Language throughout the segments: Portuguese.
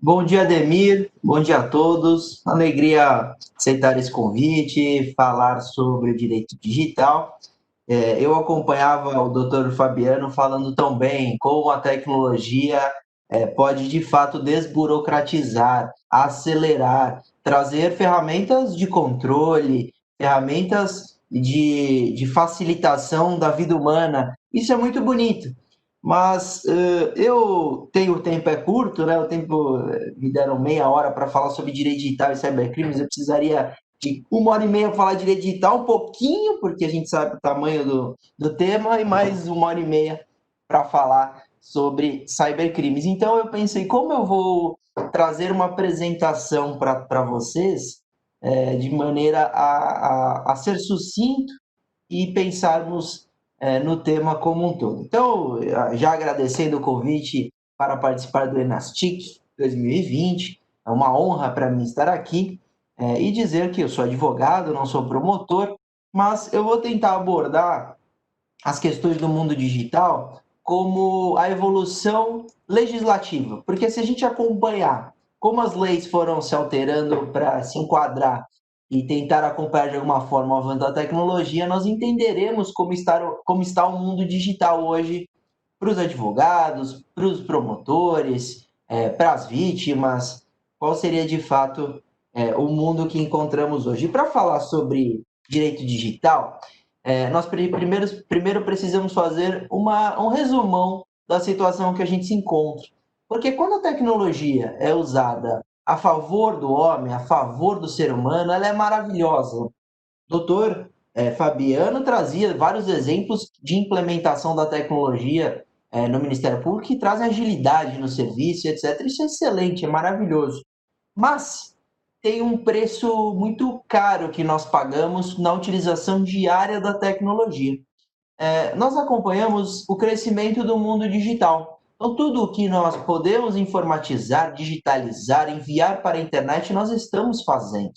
Bom dia, Ademir. Bom dia a todos. Alegria aceitar esse convite, falar sobre o direito digital. Eu acompanhava o Dr. Fabiano falando tão bem como a tecnologia pode, de fato, desburocratizar, acelerar, trazer ferramentas de controle, ferramentas de facilitação da vida humana. Isso é muito bonito. Mas eu tenho o tempo é curto, né? O tempo me deram meia hora para falar sobre direito digital e cybercrimes. Eu precisaria de 1 hora e meia para falar de direito digital, um pouquinho, porque a gente sabe o tamanho do tema, e mais 1 hora e meia para falar sobre cybercrimes. Então eu pensei, como eu vou trazer uma apresentação para vocês de maneira a ser sucinto e pensarmos no tema como um todo. Então, já agradecendo o convite para participar do Enastic 2020, é uma honra para mim estar aqui e dizer que eu sou advogado, não sou promotor, mas eu vou tentar abordar as questões do mundo digital como a evolução legislativa, porque se a gente acompanhar como as leis foram se alterando para se enquadrar e tentar acompanhar de alguma forma o avanço da tecnologia, nós entenderemos como está o mundo digital hoje para os advogados, para os promotores, para as vítimas, qual seria de fato o mundo que encontramos hoje. E para falar sobre direito digital, nós primeiro precisamos fazer um resumão da situação que a gente se encontra. Porque quando a tecnologia é usada a favor do homem, a favor do ser humano, ela é maravilhosa. Doutor Fabiano trazia vários exemplos de implementação da tecnologia no Ministério Público que trazem agilidade no serviço, etc. Isso é excelente, é maravilhoso. Mas tem um preço muito caro que nós pagamos na utilização diária da tecnologia. Nós acompanhamos o crescimento do mundo digital. Então, tudo o que nós podemos informatizar, digitalizar, enviar para a internet, nós estamos fazendo.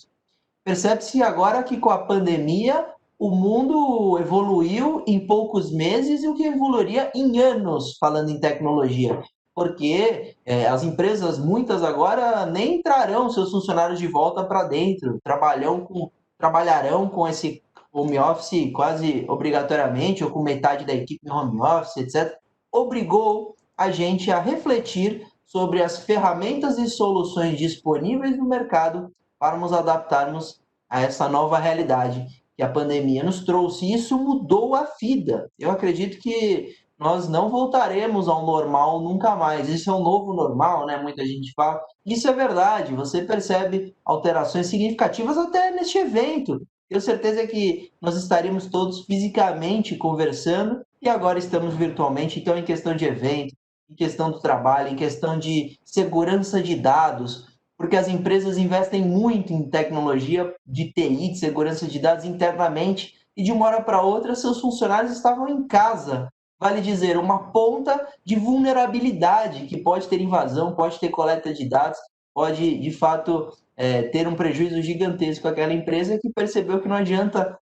Percebe-se agora que com a pandemia o mundo evoluiu em poucos meses e o que evoluiria em anos, falando em tecnologia. Porque as empresas, muitas agora, nem trarão seus funcionários de volta para dentro, trabalharão com esse home office quase obrigatoriamente, ou com metade da equipe em home office, etc. Obrigou a gente a refletir sobre as ferramentas e soluções disponíveis no mercado para nos adaptarmos a essa nova realidade que a pandemia nos trouxe. E isso mudou a vida. Eu acredito que nós não voltaremos ao normal nunca mais. Isso é um novo normal, né? Muita gente fala. Isso é verdade. Você percebe alterações significativas até neste evento. Tenho certeza que nós estaríamos todos fisicamente conversando e agora estamos virtualmente. Então, em questão de evento, em questão do trabalho, em questão de segurança de dados, porque as empresas investem muito em tecnologia de TI, de segurança de dados internamente, e de uma hora para outra seus funcionários estavam em casa. Vale dizer, uma ponta de vulnerabilidade que pode ter invasão, pode ter coleta de dados, pode de fato ter um prejuízo gigantesco àquela empresa que percebeu que não adianta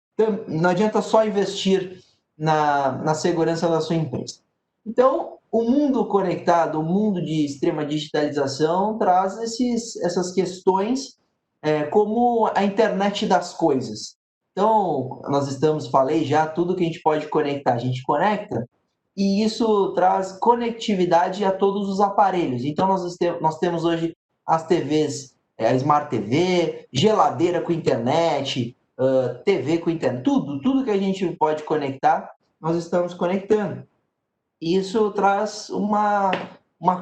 só investir na segurança da sua empresa. Então, o mundo conectado, o mundo de extrema digitalização, traz essas questões como a internet das coisas. Então, falei já, tudo que a gente pode conectar, a gente conecta, e isso traz conectividade a todos os aparelhos. Então, nós temos hoje as TVs, a Smart TV, geladeira com internet, TV com internet, tudo que a gente pode conectar, nós estamos conectando. E isso traz uma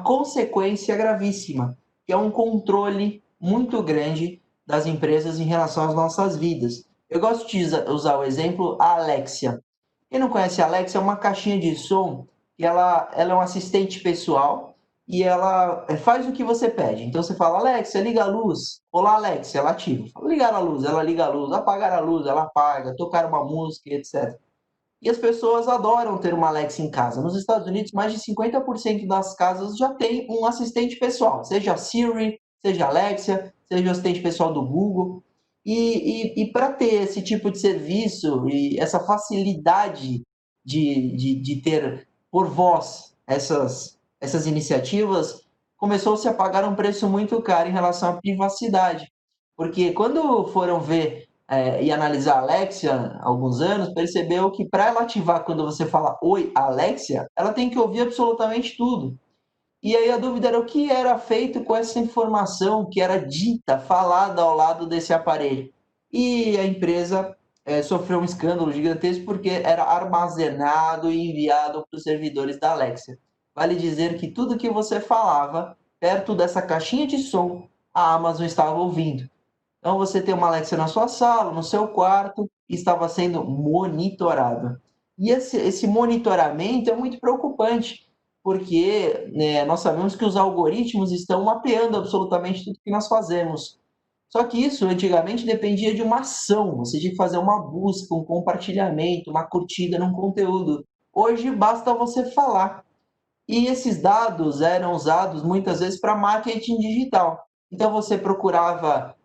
consequência gravíssima, que é um controle muito grande das empresas em relação às nossas vidas. Eu gosto de usar o exemplo a Alexia. Quem não conhece a Alexia, é uma caixinha de som que ela é um assistente pessoal e ela faz o que você pede. Então você fala, Alexia, liga a luz. Olá, Alexia, ela ativa. Ligar a luz, ela liga a luz. Apagar a luz, ela apaga. Tocar uma música, etc. E as pessoas adoram ter uma Alexa em casa. Nos Estados Unidos, mais de 50% das casas já tem um assistente pessoal, seja Siri, seja Alexa, seja o assistente pessoal do Google. E para ter esse tipo de serviço e essa facilidade de ter por voz essas iniciativas, começou-se a pagar um preço muito caro em relação à privacidade. Porque quando foram ver e analisar a Alexia há alguns anos, percebeu que para ela ativar quando você fala "Oi, Alexia", ela tem que ouvir absolutamente tudo. E aí a dúvida era o que era feito com essa informação que era dita, falada ao lado desse aparelho. E a empresa sofreu um escândalo gigantesco porque era armazenado e enviado para os servidores da Alexia. Vale dizer que tudo que você falava perto dessa caixinha de som, a Amazon estava ouvindo. Então você tem uma Alexa na sua sala, no seu quarto, e estava sendo monitorado. E esse monitoramento é muito preocupante, porque nós sabemos que os algoritmos estão mapeando absolutamente tudo que nós fazemos. Só que isso antigamente dependia de uma ação, você tinha que fazer uma busca, um compartilhamento, uma curtida num conteúdo. Hoje basta você falar. E esses dados eram usados muitas vezes para marketing digital. Então você procurava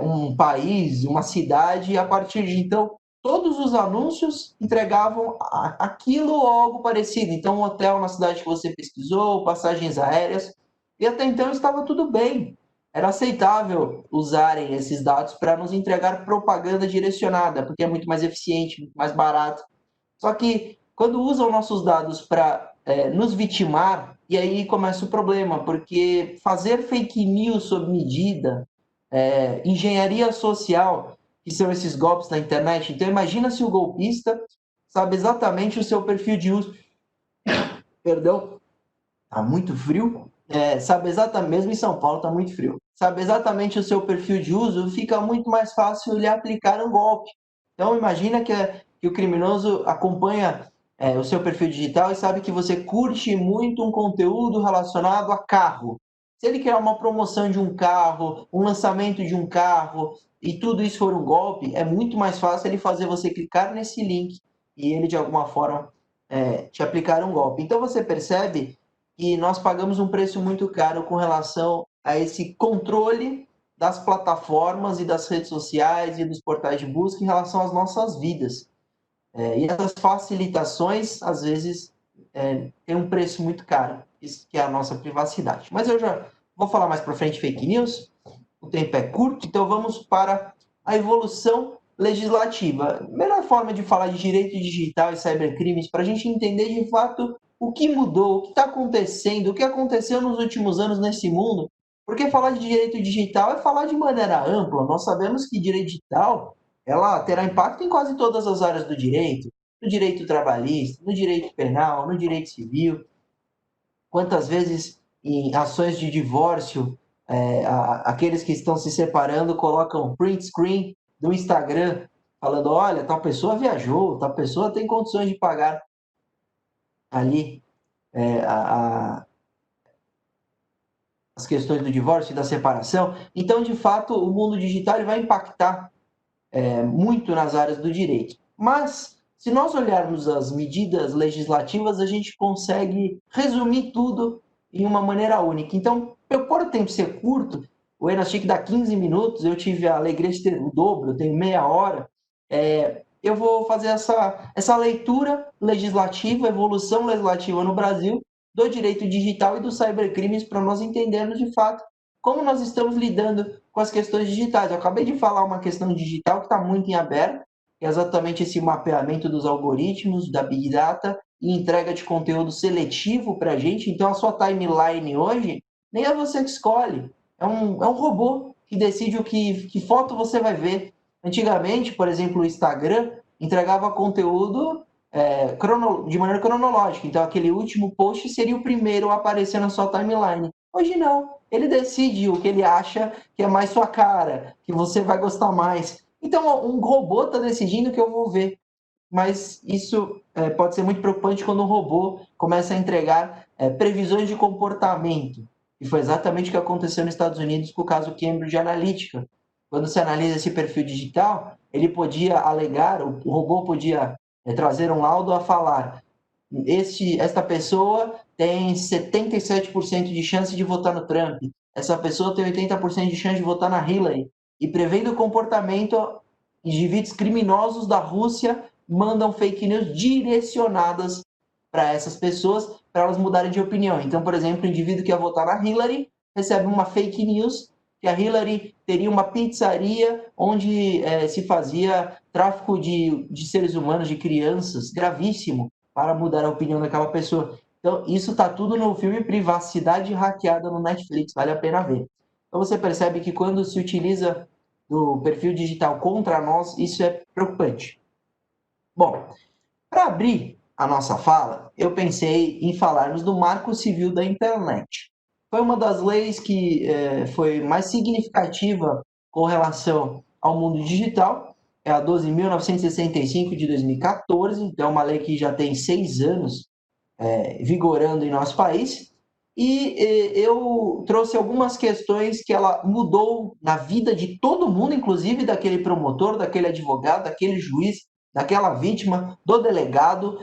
um país, uma cidade, e a partir de então todos os anúncios entregavam aquilo ou algo parecido. Então, um hotel na cidade que você pesquisou, passagens aéreas, e até então estava tudo bem. Era aceitável usarem esses dados para nos entregar propaganda direcionada, porque é muito mais eficiente, muito mais barato. Só que quando usam nossos dados para nos vitimar, e aí começa o problema, porque fazer fake news sob medida, engenharia social, que são esses golpes na internet. Então imagina se o golpista sabe exatamente o seu perfil de uso. Perdão, tá muito frio? Sabe exatamente, mesmo em São Paulo tá muito frio. Sabe exatamente o seu perfil de uso, fica muito mais fácil lhe aplicar um golpe. Então imagina que o criminoso acompanha o seu perfil digital e sabe que você curte muito um conteúdo relacionado a carro. Se ele criar uma promoção de um carro, um lançamento de um carro, e tudo isso for um golpe, é muito mais fácil ele fazer você clicar nesse link e ele de alguma forma te aplicar um golpe. Então você percebe que nós pagamos um preço muito caro com relação a esse controle das plataformas e das redes sociais e dos portais de busca em relação às nossas vidas. E essas facilitações, às vezes, têm um preço muito caro, isso que é a nossa privacidade. Mas eu já vou falar mais para frente fake news, o tempo é curto, então vamos para a evolução legislativa. A melhor forma de falar de direito digital e cybercrimes para a gente entender de fato o que mudou, o que está acontecendo, o que aconteceu nos últimos anos nesse mundo. Porque falar de direito digital é falar de maneira ampla. Nós sabemos que direito digital ela terá impacto em quase todas as áreas do direito, no direito trabalhista, no direito penal, no direito civil. Quantas vezes em ações de divórcio, aqueles que estão se separando colocam print screen do Instagram, falando, olha, tal pessoa viajou, tal pessoa tem condições de pagar ali é, a, a, as questões do divórcio e da separação. Então, de fato, o mundo digital ele vai impactar muito nas áreas do direito. Mas, se nós olharmos as medidas legislativas, a gente consegue resumir tudo em uma maneira única. Então, por o tempo ser curto, o Enas tinha que dar 15 minutos, eu tive a alegria de ter o dobro, eu tenho meia hora, eu vou fazer essa leitura legislativa, evolução legislativa no Brasil, do direito digital e dos cybercrimes, para nós entendermos de fato como nós estamos lidando com as questões digitais. Eu acabei de falar uma questão digital que está muito em aberto, que é exatamente esse mapeamento dos algoritmos, da Big Data e entrega de conteúdo seletivo para a gente. Então, a sua timeline hoje nem é você que escolhe, é um robô que decide que foto você vai ver. Antigamente, por exemplo, o Instagram entregava conteúdo de maneira cronológica. Então, aquele último post seria o primeiro a aparecer na sua timeline. Hoje não. Ele decide o que ele acha que é mais sua cara, que você vai gostar mais. Então, um robô está decidindo o que eu vou ver. Mas isso pode ser muito preocupante quando um robô começa a entregar previsões de comportamento. E foi exatamente o que aconteceu nos Estados Unidos com o caso Cambridge Analytica. Quando se analisa esse perfil digital, ele podia alegar, o robô podia trazer um laudo a falar: esta pessoa tem 77% de chance de votar no Trump, essa pessoa tem 80% de chance de votar na Hillary. E prevendo o comportamento, indivíduos criminosos da Rússia mandam fake news direcionadas para essas pessoas, para elas mudarem de opinião. Então, por exemplo, o indivíduo que ia votar na Hillary recebe uma fake news que a Hillary teria uma pizzaria onde se fazia tráfico de seres humanos, de crianças, gravíssimo, para mudar a opinião daquela pessoa. Então, isso está tudo no filme Privacidade Hackeada no Netflix, vale a pena ver. Então, você percebe que quando se utiliza do perfil digital contra nós, isso é preocupante. Bom, para abrir a nossa fala, eu pensei em falarmos do Marco Civil da Internet. Foi uma das leis que foi mais significativa com relação ao mundo digital, é a 12.965 de 2014, então é uma lei que já tem 6 anos vigorando em nosso país, e eu trouxe algumas questões que ela mudou na vida de todo mundo, inclusive daquele promotor, daquele advogado, daquele juiz, daquela vítima, do delegado.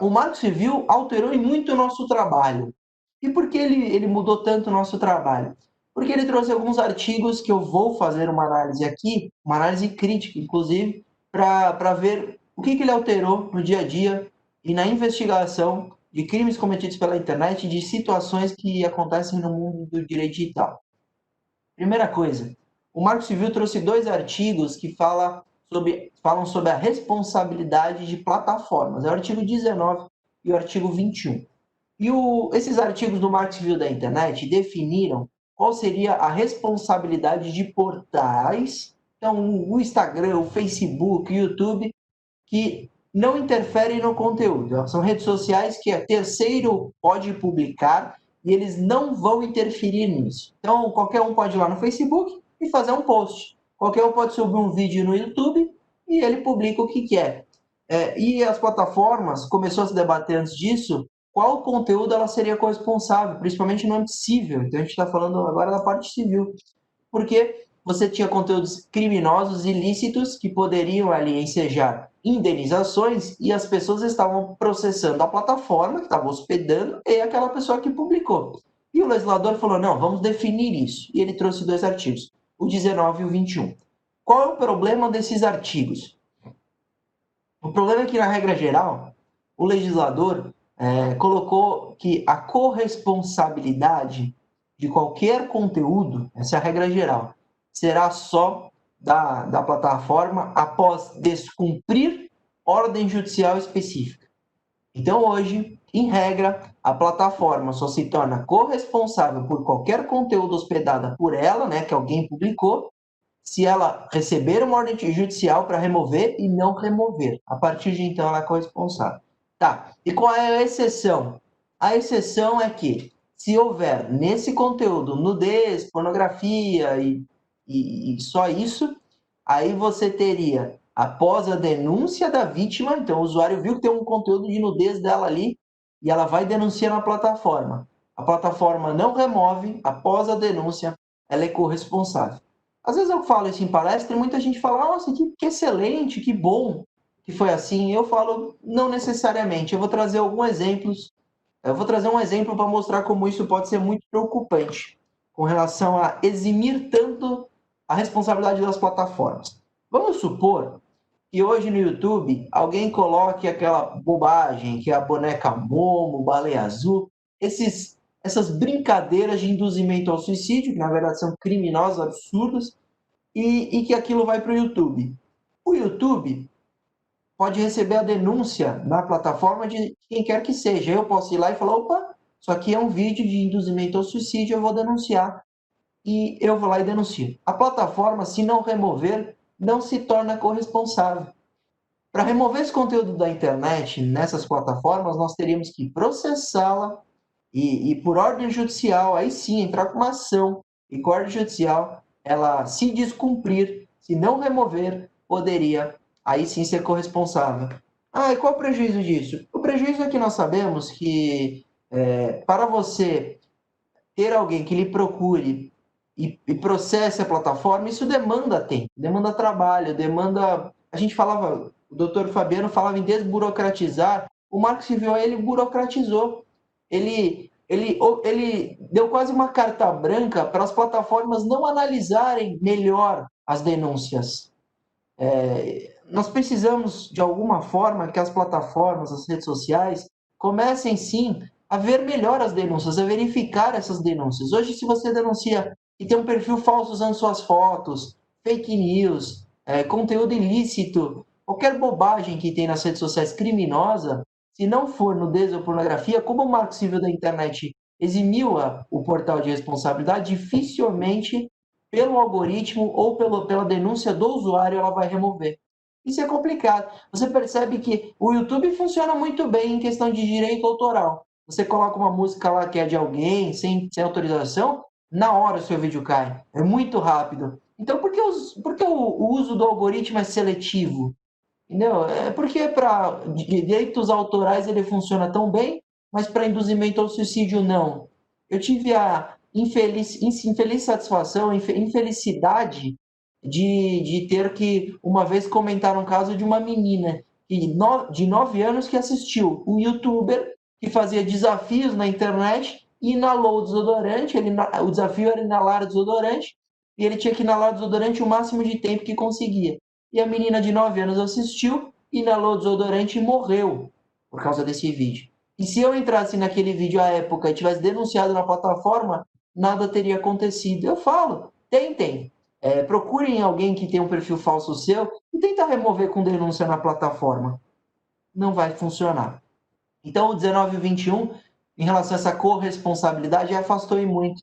O Marco Civil alterou muito o nosso trabalho. E por que ele mudou tanto o nosso trabalho? Porque ele trouxe alguns artigos que eu vou fazer uma análise aqui, uma análise crítica, inclusive, para ver o que ele alterou no dia a dia e na investigação de crimes cometidos pela internet e de situações que acontecem no mundo do direito digital. Primeira coisa, o Marco Civil trouxe 2 artigos que falam sobre a responsabilidade de plataformas. É o artigo 19 e o artigo 21. E esses artigos do Marco Civil da Internet definiram qual seria a responsabilidade de portais, então o Instagram, o Facebook, o YouTube, que não interferem no conteúdo. São redes sociais que terceiro pode publicar e eles não vão interferir nisso. Então, qualquer um pode ir lá no Facebook e fazer um post. Qualquer um pode subir um vídeo no YouTube e ele publica o que quer. E as plataformas, começou a se debater antes disso, qual conteúdo ela seria corresponsável, principalmente no âmbito civil. Então, a gente está falando agora da parte civil. Porque você tinha conteúdos criminosos, ilícitos, que poderiam ali ensejar indenizações e as pessoas estavam processando a plataforma que estava hospedando e aquela pessoa que publicou. E o legislador falou, não, vamos definir isso. E ele trouxe 2 artigos, o 19 e o 21. Qual é o problema desses artigos? O problema é que, na regra geral, o legislador colocou que a corresponsabilidade de qualquer conteúdo, essa é a regra geral, será só da plataforma após descumprir ordem judicial específica. Então, hoje, em regra, a plataforma só se torna corresponsável por qualquer conteúdo hospedado por ela, né, que alguém publicou, se ela receber uma ordem judicial para remover e não remover. A partir de então, ela é corresponsável. Tá, e qual é a exceção? A exceção é que, se houver nesse conteúdo nudez, pornografia e só isso, aí você teria, após a denúncia da vítima, então o usuário viu que tem um conteúdo de nudez dela ali, e ela vai denunciar na plataforma. A plataforma não remove, após a denúncia, ela é corresponsável. Às vezes eu falo isso em palestra e muita gente fala, nossa, que excelente, que bom que foi assim. Eu falo, não necessariamente. Eu vou trazer alguns exemplos. Eu vou trazer um exemplo para mostrar como isso pode ser muito preocupante com relação a eximir tanto a responsabilidade das plataformas. Vamos supor que hoje no YouTube alguém coloque aquela bobagem que é a boneca Momo, baleia azul, essas brincadeiras de induzimento ao suicídio, que na verdade são criminosas, absurdas, e que aquilo vai para o YouTube. O YouTube pode receber a denúncia na plataforma de quem quer que seja. Eu posso ir lá e falar, opa, isso aqui é um vídeo de induzimento ao suicídio, eu vou denunciar. E eu vou lá e denuncio. A plataforma, se não remover, não se torna corresponsável. Para remover esse conteúdo da internet nessas plataformas, nós teríamos que processá-la e por ordem judicial, aí sim, entrar com uma ação e com ordem judicial, ela se descumprir, se não remover, poderia aí sim ser corresponsável. Ah, e qual o prejuízo disso? O prejuízo é que nós sabemos que para você ter alguém que lhe procure e processe a plataforma, isso demanda tempo, demanda trabalho, demanda... A gente falava, o doutor Fabiano falava em desburocratizar, o Marco Civil, ele burocratizou. Ele deu quase uma carta branca para as plataformas não analisarem melhor as denúncias. Nós precisamos, de alguma forma, que as plataformas, as redes sociais, comecem sim a ver melhor as denúncias, a verificar essas denúncias. Hoje, se você denuncia e tem um perfil falso usando suas fotos, fake news, conteúdo ilícito, qualquer bobagem que tem nas redes sociais criminosa, se não for nudez ou pornografia, como o Marco Civil da Internet eximiu o portal de responsabilidade, dificilmente, pelo algoritmo ou pela denúncia do usuário, ela vai remover. Isso é complicado. Você percebe que o YouTube funciona muito bem em questão de direito autoral. Você coloca uma música lá que é de alguém, sem autorização, na hora o seu vídeo cai. É muito rápido. Então, por que o uso do algoritmo é seletivo? Entendeu? É porque para direitos autorais ele funciona tão bem, mas para induzimento ao suicídio não. Eu tive a infeliz satisfação, infelicidade de ter que uma vez comentar um caso de uma menina de 9 anos que assistiu um youtuber que fazia desafios na internet e inalou o desodorante. O desafio era inalar o desodorante e ele tinha que inalar o desodorante o máximo de tempo que conseguia. E a menina de 9 anos assistiu, inalou desodorante e morreu por causa desse vídeo. E se eu entrasse naquele vídeo à época e tivesse denunciado na plataforma, nada teria acontecido. Eu falo, tentem. Procurem alguém que tem um perfil falso seu e tenta remover com denúncia na plataforma. Não vai funcionar. Então, o 19 e o 21, em relação a essa corresponsabilidade, afastou muito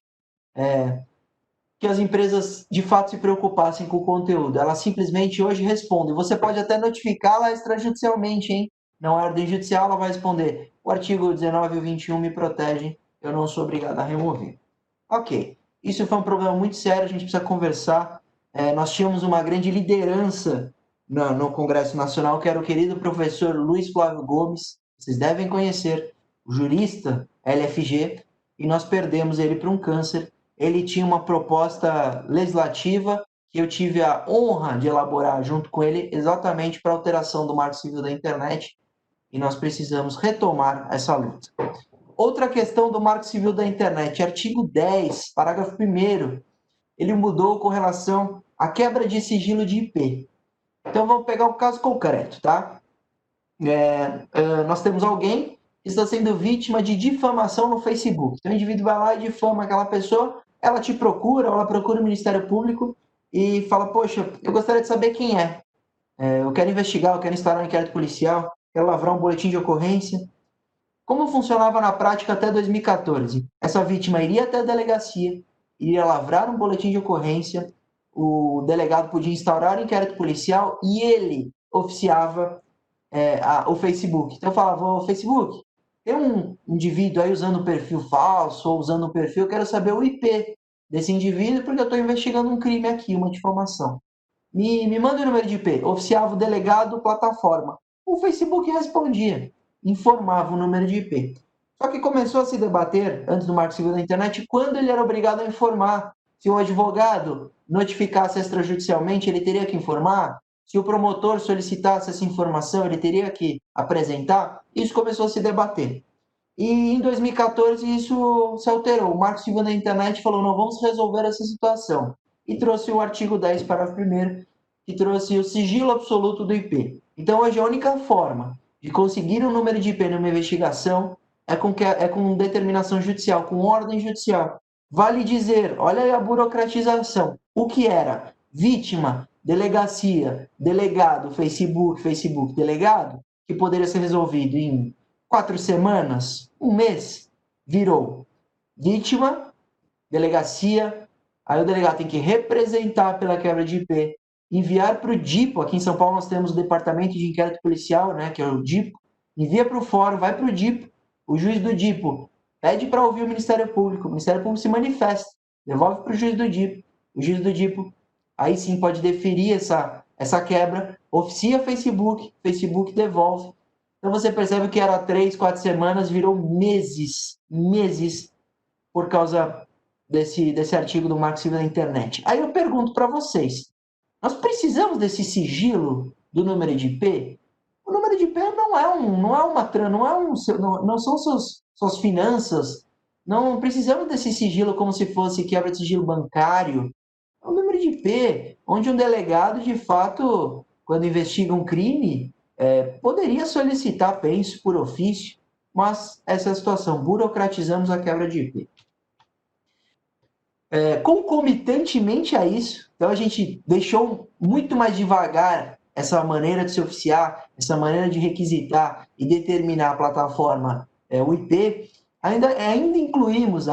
que as empresas de fato se preocupassem com o conteúdo. Elas simplesmente hoje respondem. Você pode até notificá-la extrajudicialmente, hein? Não é ordem judicial, ela vai responder. O artigo 19 e 21 me protegem, eu não sou obrigado a remover. Ok, isso foi um problema muito sério, a gente precisa conversar. Nós tínhamos uma grande liderança no Congresso Nacional, que era o querido professor Luiz Flávio Gomes, vocês devem conhecer, o jurista LFG, e nós perdemos ele para um câncer. Ele tinha uma proposta legislativa que eu tive a honra de elaborar junto com ele, exatamente para alteração do Marco Civil da Internet, e nós precisamos retomar essa luta. Outra questão do Marco Civil da Internet, artigo 10, parágrafo 1º, ele mudou com relação à quebra de sigilo de IP. Então vamos pegar um caso concreto, tá? Nós temos alguém que está sendo vítima de difamação no Facebook. Então o indivíduo vai lá e difama aquela pessoa, ela te procura, ela procura o Ministério Público e fala, poxa, eu gostaria de saber quem é. Eu quero investigar, eu quero instaurar um inquérito policial, quero lavrar um boletim de ocorrência. Como funcionava na prática até 2014? Essa vítima iria até a delegacia, iria lavrar um boletim de ocorrência, o delegado podia instaurar um inquérito policial e ele oficiava o Facebook. Então eu falava, ô Facebook, tem um indivíduo aí usando um perfil falso ou usando um perfil, eu quero saber o IP desse indivíduo porque eu estou investigando um crime aqui, uma difamação. Me manda o número de IP. Oficiava o delegado, plataforma. O Facebook respondia, informava o número de IP. Só que começou a se debater, antes do Marco Civil da Internet, quando ele era obrigado a informar. Se o advogado notificasse extrajudicialmente, ele teria que informar. Se o promotor solicitasse essa informação, ele teria que apresentar. Isso começou a se debater. E em 2014 isso se alterou. O Marco Civil da Internet falou, não, vamos resolver essa situação. E trouxe o artigo 10, parágrafo 1º, que trouxe o sigilo absoluto do IP. Então, hoje, a única forma de conseguir um número de IP numa investigação é com determinação judicial, com ordem judicial. Vale dizer, olha aí a burocratização. O que era vítima, delegacia, delegado, Facebook, delegado, que poderia ser resolvido em 4 semanas, um mês, virou vítima, delegacia, aí o delegado tem que representar pela quebra de IP, enviar para o DIPO, aqui em São Paulo nós temos o Departamento de Inquérito Policial, né, que é o DIPO, envia para o fórum, vai para o DIPO, o juiz do DIPO pede para ouvir o Ministério Público se manifesta, devolve para o juiz do DIPO, o juiz do DIPO aí sim pode deferir essa quebra, oficia Facebook devolve. Então você percebe que era 3, 4 semanas, virou meses por causa desse artigo do Marco Civil da Internet. Aí eu pergunto para vocês, nós precisamos desse sigilo do número de IP? O número de IP não são suas finanças, não precisamos desse sigilo como se fosse quebra de sigilo bancário. É o número de IP, onde um delegado, de fato, quando investiga um crime, poderia solicitar, penso, por ofício. mas essa é a situação, burocratizamos a quebra de IP. Concomitantemente a isso, então a gente deixou muito mais devagar essa maneira de se oficiar, essa maneira de requisitar e determinar a plataforma, o IP, ainda incluímos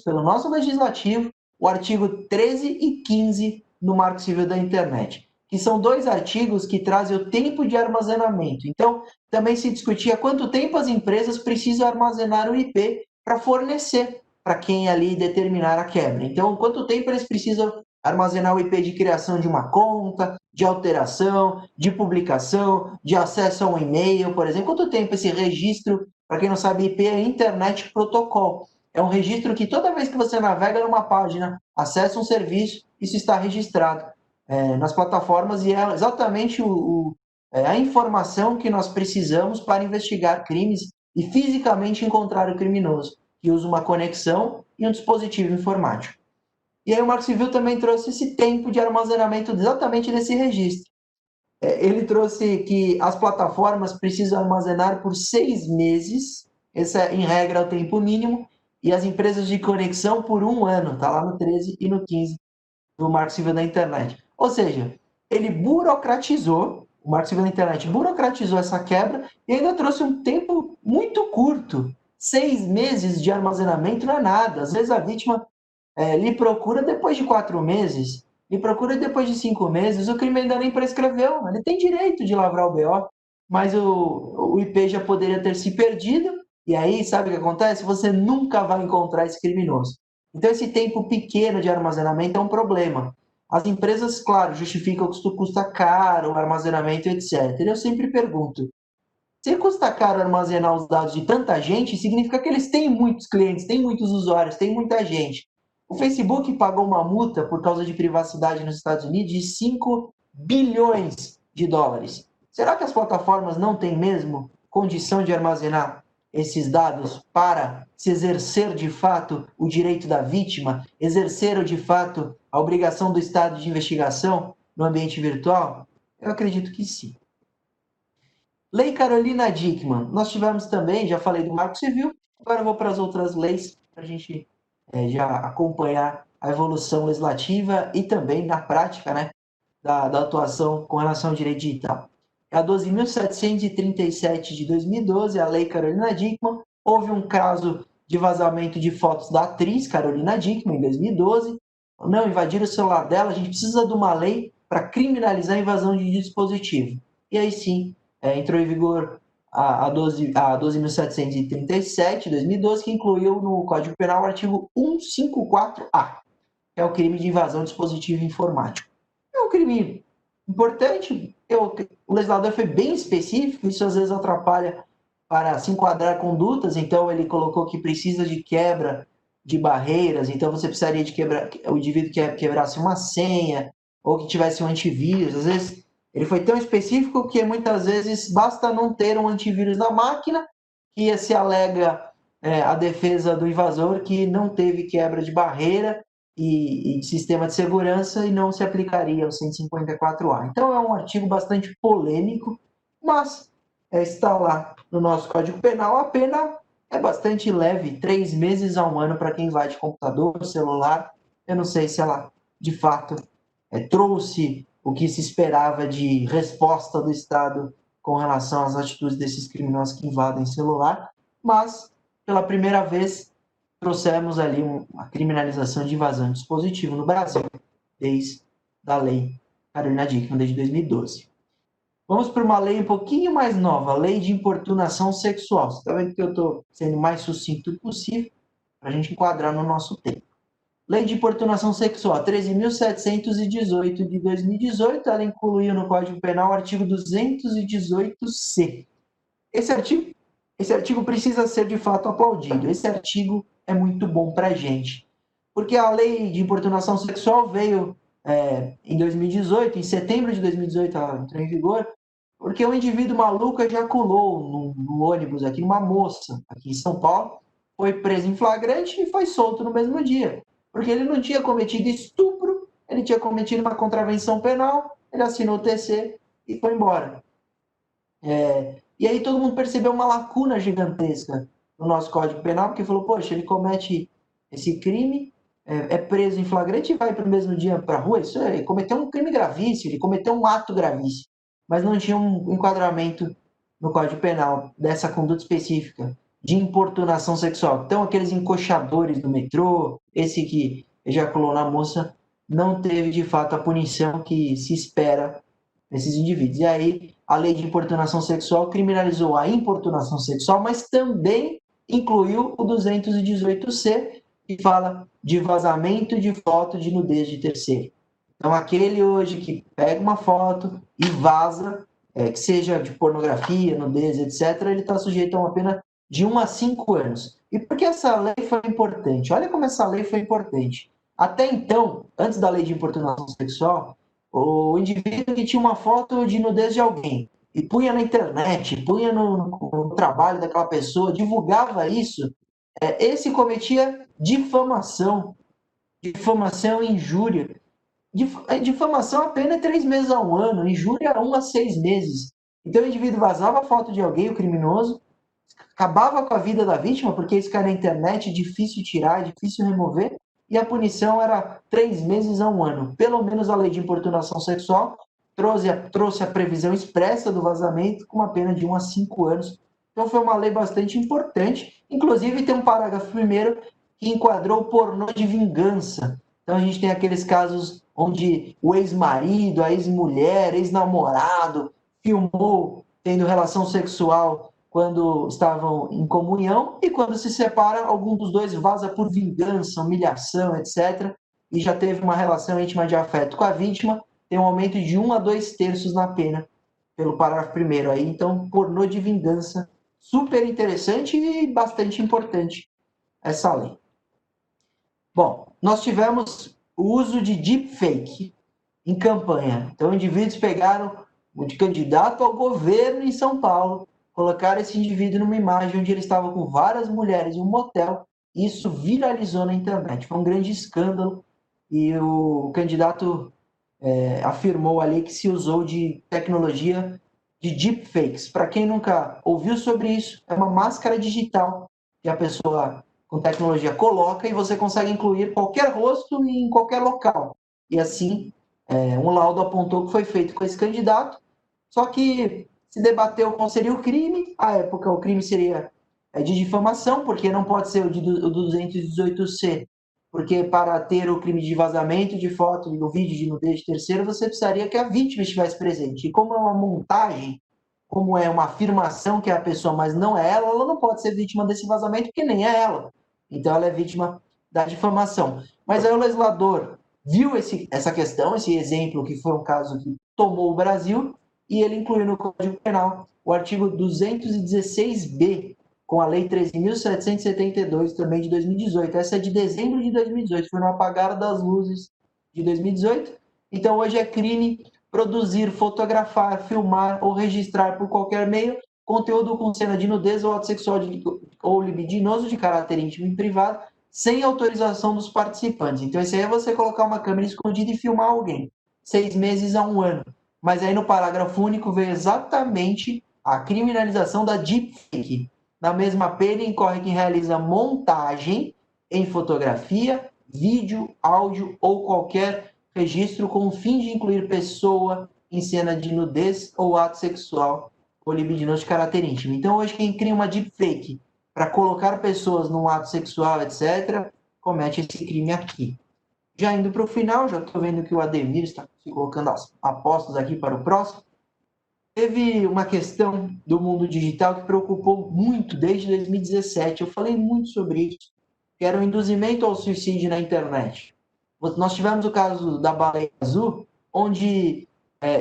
pelo nosso legislativo o artigo 13 e 15 do Marco Civil da Internet, que são dois artigos que trazem o tempo de armazenamento. Então, também se discutia quanto tempo as empresas precisam armazenar o IP para fornecer para quem ali determinar a quebra. Então, quanto tempo eles precisam armazenar o IP de criação de uma conta, de alteração, de publicação, de acesso a um e-mail, por exemplo. Quanto tempo esse registro, para quem não sabe, IP é Internet Protocol. É um registro que toda vez que você navega numa página, acessa um serviço, isso está registrado nas plataformas e é exatamente a informação que nós precisamos para investigar crimes e fisicamente encontrar o criminoso, que usa uma conexão e um dispositivo informático. E aí o Marco Civil também trouxe esse tempo de armazenamento exatamente nesse registro. Ele trouxe que as plataformas precisam armazenar por 6 meses, esse é, em regra, o tempo mínimo, e as empresas de conexão por 1 ano, está lá no 13 e no 15 do Marco Civil da Internet. Ou seja, ele burocratizou, o Marco Civil da Internet burocratizou essa quebra e ainda trouxe um tempo muito curto. 6 meses de armazenamento não é nada. Às vezes a vítima lhe procura depois de 4 meses, lhe procura depois de 5 meses, o crime ainda nem prescreveu, ele tem direito de lavrar o BO, mas o IP já poderia ter se perdido, e aí, sabe o que acontece? Você nunca vai encontrar esse criminoso. Então, esse tempo pequeno de armazenamento é um problema. As empresas, claro, justificam que isso custa caro, o armazenamento, etc. Eu sempre pergunto, se custa caro armazenar os dados de tanta gente, significa que eles têm muitos clientes, têm muitos usuários, têm muita gente. O Facebook pagou uma multa por causa de privacidade nos Estados Unidos de 5 bilhões de dólares. Será que as plataformas não têm mesmo condição de armazenar esses dados para se exercer de fato o direito da vítima, exercer de fato a obrigação do Estado de investigação no ambiente virtual? Eu acredito que sim. Lei Carolina Dickmann. Nós tivemos também, já falei do Marco Civil, agora eu vou para as outras leis, para a gente já acompanhar a evolução legislativa e também na prática, né, da atuação com relação ao direito digital. A 12.737 de 2012, a Lei Carolina Dickmann, houve um caso de vazamento de fotos da atriz Carolina Dickmann, em 2012. Não, invadiram o celular dela, a gente precisa de uma lei para criminalizar a invasão de dispositivo. E aí sim, entrou em vigor a 12.737 de 2012, que incluiu no Código Penal o artigo 154A, que é o crime de invasão de dispositivo informático. É um crime importante, o legislador foi bem específico, isso às vezes atrapalha para se enquadrar condutas, então ele colocou que precisa de quebra de barreiras, então você precisaria de quebrar, o indivíduo que quebrasse uma senha, ou que tivesse um antivírus, às vezes ele foi tão específico que muitas vezes basta não ter um antivírus na máquina, que se alega a defesa do invasor que não teve quebra de barreira e sistema de segurança e não se aplicaria ao 154A. Então é um artigo bastante polêmico, mas está lá no nosso Código Penal. A pena é bastante leve, 3 meses a 1 ano para quem invade computador, celular. Eu não sei se ela, de fato, trouxe o que se esperava de resposta do Estado com relação às atitudes desses criminosos que invadem celular, mas, pela primeira vez, trouxemos ali uma criminalização de invasão de dispositivo no Brasil, desde a lei Carolina Dickmann, desde 2012. Vamos para uma lei um pouquinho mais nova, a lei de importunação sexual. Você está vendo que eu estou sendo o mais sucinto possível para a gente enquadrar no nosso tempo. Lei de importunação sexual, 13.718 de 2018, ela incluiu no Código Penal o artigo 218-C. Esse artigo precisa ser de fato aplaudido. Esse artigo é muito bom para a gente, porque a lei de importunação sexual veio em 2018, em setembro de 2018 ela entrou em vigor, porque um indivíduo maluco ejaculou no ônibus aqui, uma moça aqui em São Paulo, foi preso em flagrante e foi solto no mesmo dia, porque ele não tinha cometido estupro, ele tinha cometido uma contravenção penal, ele assinou o TC e foi embora. E aí todo mundo percebeu uma lacuna gigantesca no nosso Código Penal, porque falou, poxa, ele comete esse crime, é preso em flagrante e vai para o mesmo dia para a rua. Ele cometeu um crime gravíssimo, ele cometeu um ato gravíssimo, mas não tinha um enquadramento no Código Penal dessa conduta específica de importunação sexual. Então, aqueles encoxadores do metrô, esse que ejaculou na moça, não teve de fato a punição que se espera desses indivíduos. E aí, a lei de importunação sexual criminalizou a importunação sexual, mas também incluiu o 218C, que fala de vazamento de foto de nudez de terceiro. Então, aquele hoje que pega uma foto e vaza, que seja de pornografia, nudez, etc., ele está sujeito a uma pena de 1 a 5 anos. E por que essa lei foi importante? Olha como essa lei foi importante. Até então, antes da lei de importunação sexual, o indivíduo que tinha uma foto de nudez de alguém e punha na internet, punha no trabalho daquela pessoa, divulgava isso, esse cometia difamação, difamação e injúria. Difamação a pena é 3 meses a 1 ano, injúria 1 a 6 meses. Então o indivíduo vazava a foto de alguém, o criminoso, acabava com a vida da vítima, porque isso cai na internet, é difícil tirar, é difícil remover, e a punição era 3 meses a 1 ano. Pelo menos a lei de importunação sexual trouxe a previsão expressa do vazamento com uma pena de 1 a 5 anos. Então foi uma lei bastante importante. Inclusive tem um parágrafo primeiro que enquadrou o pornô de vingança. Então a gente tem aqueles casos onde o ex-marido, a ex-mulher, ex-namorado filmou tendo relação sexual quando estavam em comunhão, e quando se separa, algum dos dois vaza por vingança, humilhação, etc., e já teve uma relação íntima de afeto com a vítima, tem um aumento de 1 a 2 terços na pena, pelo parágrafo primeiro aí. Então, pornô de vingança, super interessante e bastante importante essa lei. Bom, nós tivemos o uso de deepfake em campanha. Então, indivíduos pegaram o de candidato ao governo em São Paulo, colocaram esse indivíduo numa imagem onde ele estava com várias mulheres em um motel, e isso viralizou na internet. Foi um grande escândalo, e o candidato afirmou ali que se usou de tecnologia de deepfakes. Para quem nunca ouviu sobre isso, é uma máscara digital que a pessoa com tecnologia coloca e você consegue incluir qualquer rosto em qualquer local. E assim, um laudo apontou que foi feito com esse candidato, só que se debateu qual seria o crime. À época, o crime seria de difamação, porque não pode ser o 218C, porque para ter o crime de vazamento de foto e o vídeo de nudez de terceiro, você precisaria que a vítima estivesse presente. E como é uma montagem, como é uma afirmação que é a pessoa, mas não é ela, ela não pode ser vítima desse vazamento, porque nem é ela. Então, ela é vítima da difamação. Mas aí o legislador viu essa questão, esse exemplo, que foi um caso que tomou o Brasil, e ele incluiu no Código Penal o artigo 216b, com a Lei 13.772, também de 2018. Essa é de dezembro de 2018, foi no apagar das luzes de 2018. Então, hoje é crime produzir, fotografar, filmar ou registrar por qualquer meio conteúdo com cena de nudez ou ato sexual ou libidinoso de caráter íntimo e privado, sem autorização dos participantes. Então, isso aí é você colocar uma câmera escondida e filmar alguém. 6 meses a 1 ano. Mas aí no parágrafo único veio exatamente a criminalização da deepfake. Na mesma pena, incorre quem realiza montagem em fotografia, vídeo, áudio ou qualquer registro com o fim de incluir pessoa em cena de nudez ou ato sexual ou libidinoso de caráter íntimo. Então, hoje, quem cria uma deepfake para colocar pessoas num ato sexual, etc., comete esse crime aqui. Já indo para o final, já estou vendo que o Ademir está colocando as apostas aqui para o próximo. Teve uma questão do mundo digital que preocupou muito desde 2017. Eu falei muito sobre isso, que era o induzimento ao suicídio na internet. Nós tivemos o caso da baleia azul, onde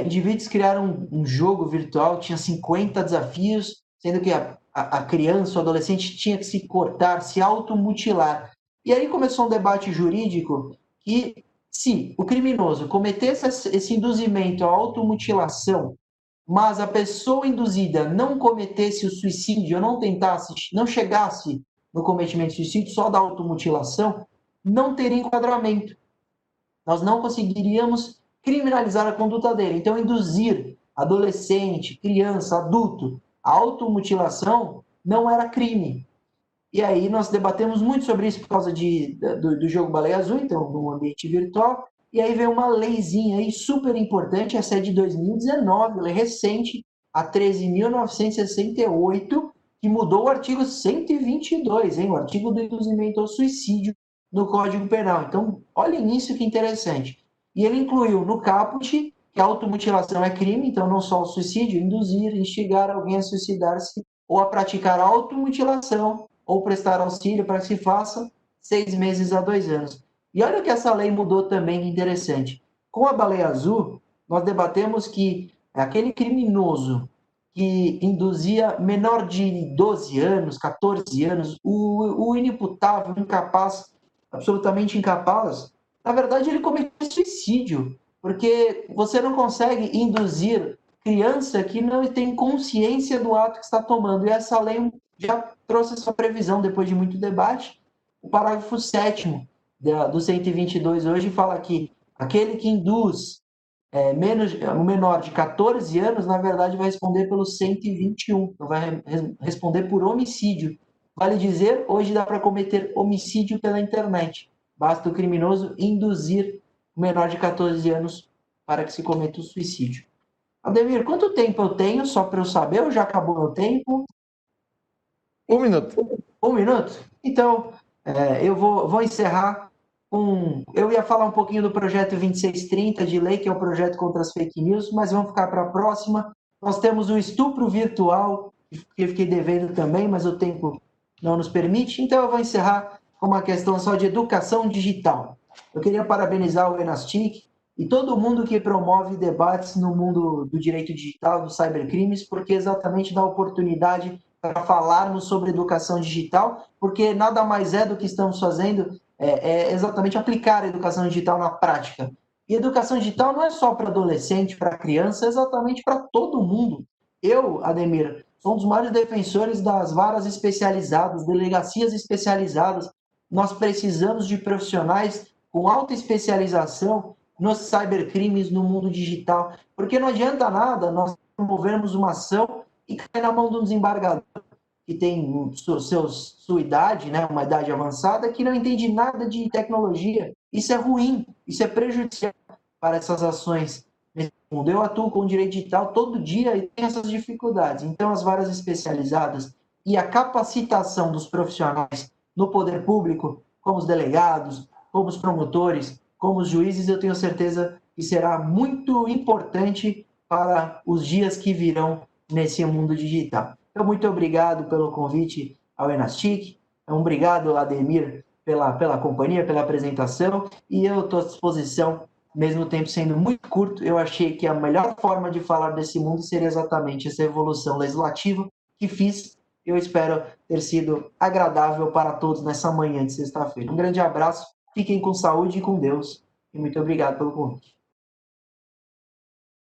indivíduos criaram um jogo virtual, tinha 50 desafios, sendo que a criança, o adolescente, tinha que se cortar, se automutilar. E aí começou um debate jurídico que, se o criminoso cometesse esse induzimento à automutilação, mas a pessoa induzida não cometesse o suicídio, não tentasse, não chegasse no cometimento de suicídio, só da automutilação, não teria enquadramento. Nós não conseguiríamos criminalizar a conduta dele. Então, induzir adolescente, criança, adulto a automutilação não era crime. E aí nós debatemos muito sobre isso por causa do jogo Baleia Azul, então, no ambiente virtual. E aí veio uma leizinha aí super importante, essa é de 2019, ela é recente, a 13.968, que mudou o artigo 122, hein, o artigo do induzimento ao suicídio no Código Penal. Então, olhem isso que interessante. E ele incluiu no caput que a automutilação é crime, então não só o suicídio, induzir, instigar alguém a suicidar-se ou a praticar automutilação, ou prestar auxílio para que se faça 6 meses a 2 anos. E olha o que essa lei mudou também, interessante. Com a Baleia Azul, nós debatemos que aquele criminoso que induzia menor de 12 anos, 14 anos, o inimputável, incapaz, absolutamente incapaz, na verdade ele cometeu suicídio, porque você não consegue induzir criança que não tem consciência do ato que está tomando. E essa lei já trouxe essa previsão depois de muito debate. O parágrafo 7º do 122 hoje fala que aquele que induz um menor de 14 anos, na verdade, vai responder pelo 121, então vai responder por homicídio. Vale dizer, hoje dá para cometer homicídio pela internet. Basta o criminoso induzir o menor de 14 anos para que se cometa o suicídio. Ademir, quanto tempo eu tenho, só para eu saber, ou já acabou meu tempo? 1 minuto. 1 minuto? Então, eu vou encerrar com... Eu ia falar um pouquinho do projeto 2630 de lei, que é o projeto contra as fake news, mas vamos ficar para a próxima. Nós temos o estupro virtual, que eu fiquei devendo também, mas o tempo não nos permite. Então, eu vou encerrar com uma questão só de educação digital. Eu queria parabenizar o Enastic e todo mundo que promove debates no mundo do direito digital, dos cybercrimes, porque exatamente dá oportunidade para falarmos sobre educação digital, porque nada mais é do que estamos fazendo, exatamente aplicar a educação digital na prática. E educação digital não é só para adolescente, para criança, é exatamente para todo mundo. Eu, Ademir, sou um dos maiores defensores das varas especializadas, delegacias especializadas. Nós precisamos de profissionais com alta especialização nos cybercrimes no mundo digital, porque não adianta nada nós promovermos uma ação e cai na mão de um desembargador que tem sua idade, né, uma idade avançada, que não entende nada de tecnologia. Isso é ruim, isso é prejudicial para essas ações nesse mundo. Eu atuo com direito digital todo dia e tenho essas dificuldades. Então, as varas especializadas e a capacitação dos profissionais no poder público, como os delegados, como os promotores, como os juízes, eu tenho certeza que será muito importante para os dias que virão nesse mundo digital. Então, muito obrigado pelo convite ao Enastic, obrigado, Ademir, pela companhia, pela apresentação, e eu estou à disposição, mesmo tempo sendo muito curto. Eu achei que a melhor forma de falar desse mundo seria exatamente essa evolução legislativa que fiz. Eu espero ter sido agradável para todos nessa manhã de sexta-feira. Um grande abraço, fiquem com saúde e com Deus, e muito obrigado pelo convite.